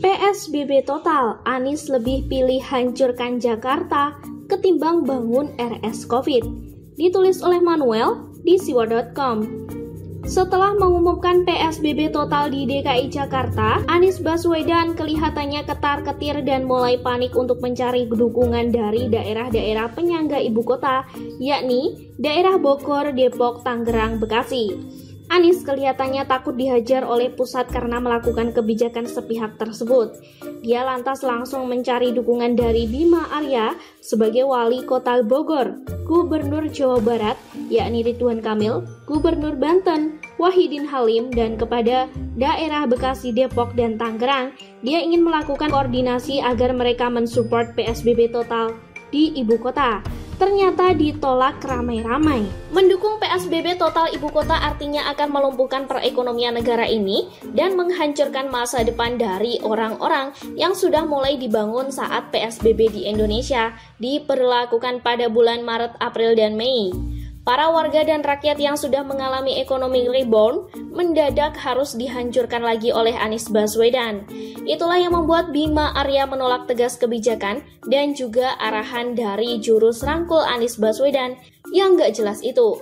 PSBB total, Anies lebih pilih hancurkan Jakarta ketimbang bangun RS Covid. Ditulis oleh Manuel di siwa.com. Setelah mengumumkan PSBB total di DKI Jakarta, Anies Baswedan kelihatannya ketar-ketir dan mulai panik untuk mencari dukungan dari daerah-daerah penyangga ibu kota, yakni daerah Bogor, Depok, Tangerang, Bekasi. Anies kelihatannya takut dihajar oleh pusat karena melakukan kebijakan sepihak tersebut. Dia lantas langsung mencari dukungan dari Bima Arya sebagai wali kota Bogor, Gubernur Jawa Barat, yakni Ridwan Kamil, Gubernur Banten, Wahidin Halim, dan kepada daerah Bekasi, Depok, dan Tangerang, dia ingin melakukan koordinasi agar mereka mensupport PSBB total di ibu kota. Ternyata ditolak ramai-ramai. Mendukung PSBB total ibu kota artinya akan melumpuhkan perekonomian negara ini dan menghancurkan masa depan dari orang-orang yang sudah mulai dibangun saat PSBB di Indonesia diberlakukan pada bulan Maret, April, dan Mei. Para warga dan rakyat yang sudah mengalami ekonomi rebound mendadak harus dihancurkan lagi oleh Anies Baswedan. Itulah yang membuat Bima Arya menolak tegas kebijakan dan juga arahan dari juru serangkul Anies Baswedan yang gak jelas itu.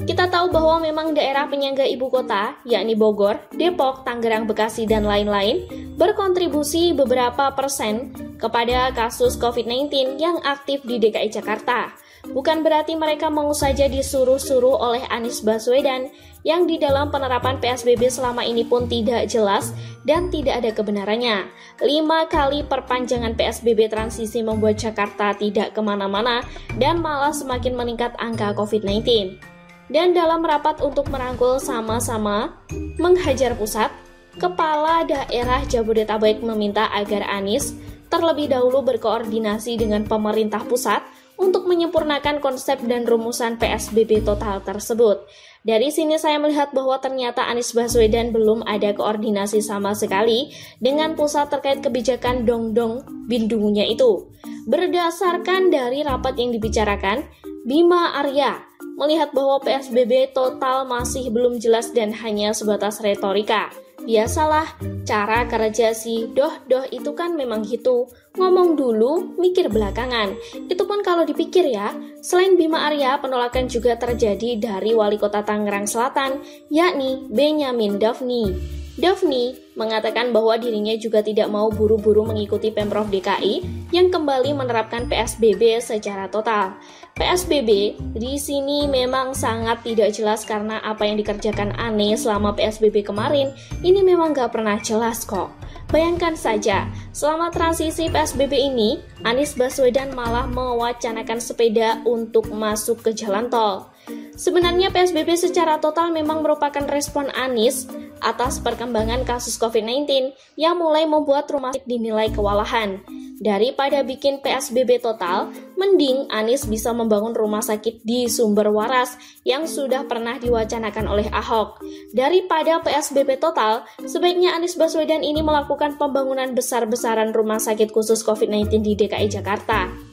Kita tahu bahwa memang daerah penyangga ibu kota, yakni Bogor, Depok, Tangerang, Bekasi, dan lain-lain, berkontribusi beberapa persen kepada kasus COVID-19 yang aktif di DKI Jakarta. Bukan berarti mereka mau saja disuruh-suruh oleh Anies Baswedan yang di dalam penerapan PSBB selama ini pun tidak jelas dan tidak ada kebenarannya. 5 kali perpanjangan PSBB transisi membuat Jakarta tidak kemana-mana dan malah semakin meningkat angka COVID-19. Dan dalam rapat untuk merangkul sama-sama menghajar pusat, Kepala Daerah Jabodetabek meminta agar Anies terlebih dahulu berkoordinasi dengan pemerintah pusat untuk menyempurnakan konsep dan rumusan PSBB total tersebut. Dari sini saya melihat bahwa ternyata Anies Baswedan belum ada koordinasi sama sekali dengan pusat terkait kebijakan dongdong bindungunya itu. Berdasarkan dari rapat yang dibicarakan, Bima Arya melihat bahwa PSBB total masih belum jelas dan hanya sebatas retorika. Biasalah, cara kerja si doh-doh itu kan memang gitu. Ngomong dulu, mikir belakangan. Itu pun kalau dipikir ya. Selain Bima Arya, penolakan juga terjadi dari Wali Kota Tangerang Selatan, yakni Benyamin Daphni. Daphni mengatakan bahwa dirinya juga tidak mau buru-buru mengikuti Pemprov DKI yang kembali menerapkan PSBB secara total. PSBB di sini memang sangat tidak jelas karena apa yang dikerjakan Anies selama PSBB kemarin ini memang gak pernah jelas kok. Bayangkan saja, selama transisi PSBB ini, Anies Baswedan malah mewacanakan sepeda untuk masuk ke jalan tol. Sebenarnya PSBB secara total memang merupakan respon Anies atas perkembangan kasus COVID-19 yang mulai membuat rumah sakit dinilai kewalahan. Daripada bikin PSBB total, mending Anies bisa membangun rumah sakit di sumber waras yang sudah pernah diwacanakan oleh Ahok. Daripada PSBB total, sebaiknya Anies Baswedan ini melakukan pembangunan besar-besaran rumah sakit khusus COVID-19 di DKI Jakarta.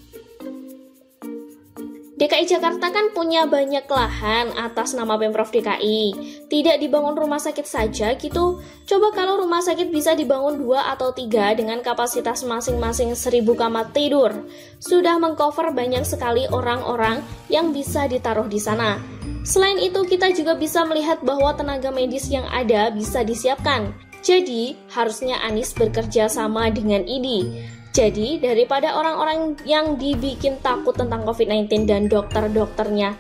DKI Jakarta kan punya banyak lahan atas nama Pemprov DKI. Tidak dibangun rumah sakit saja gitu. Coba kalau rumah sakit bisa dibangun 2 atau 3 dengan kapasitas masing-masing 1000 kamar tidur. Sudah mengcover banyak sekali orang-orang yang bisa ditaruh di sana. Selain itu kita juga bisa melihat bahwa tenaga medis yang ada bisa disiapkan. Jadi harusnya Anies bekerja sama dengan ID. Jadi, daripada orang-orang yang dibikin takut tentang COVID-19 dan dokter-dokternya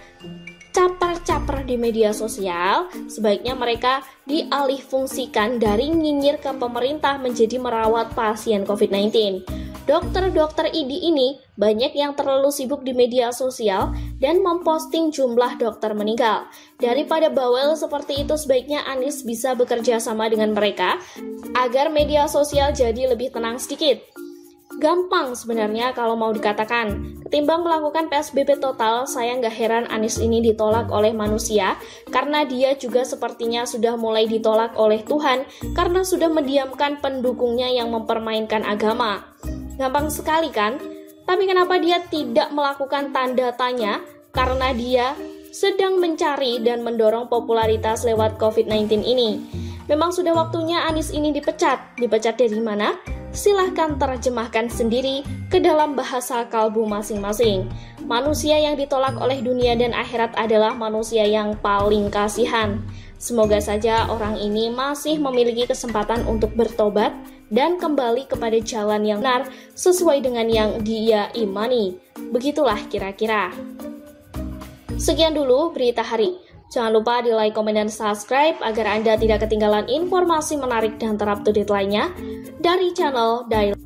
caper-caper di media sosial, sebaiknya mereka dialihfungsikan dari nyinyir ke pemerintah menjadi merawat pasien COVID-19. Dokter-dokter ID ini banyak yang terlalu sibuk di media sosial dan memposting jumlah dokter meninggal. Daripada bawel seperti itu, sebaiknya Anies bisa bekerja sama dengan mereka agar media sosial jadi lebih tenang sedikit. Gampang sebenarnya kalau mau dikatakan. Ketimbang melakukan PSBB total, saya nggak heran Anies ini ditolak oleh manusia karena dia juga sepertinya sudah mulai ditolak oleh Tuhan karena sudah mendiamkan pendukungnya yang mempermainkan agama. Gampang sekali kan? Tapi kenapa dia tidak melakukan tanda tanya? Karena dia sedang mencari dan mendorong popularitas lewat COVID-19 ini. Memang sudah waktunya Anies ini dipecat. Dipecat dari mana? Silahkan terjemahkan sendiri ke dalam bahasa kalbu masing-masing. Manusia yang ditolak oleh dunia dan akhirat adalah manusia yang paling kasihan. Semoga saja orang ini masih memiliki kesempatan untuk bertobat dan kembali kepada jalan yang benar sesuai dengan yang dia imani. Begitulah kira-kira. Sekian dulu berita hari. Jangan lupa di like, komen, dan subscribe agar Anda tidak ketinggalan informasi menarik dan terupdate lainnya dari channel Daily.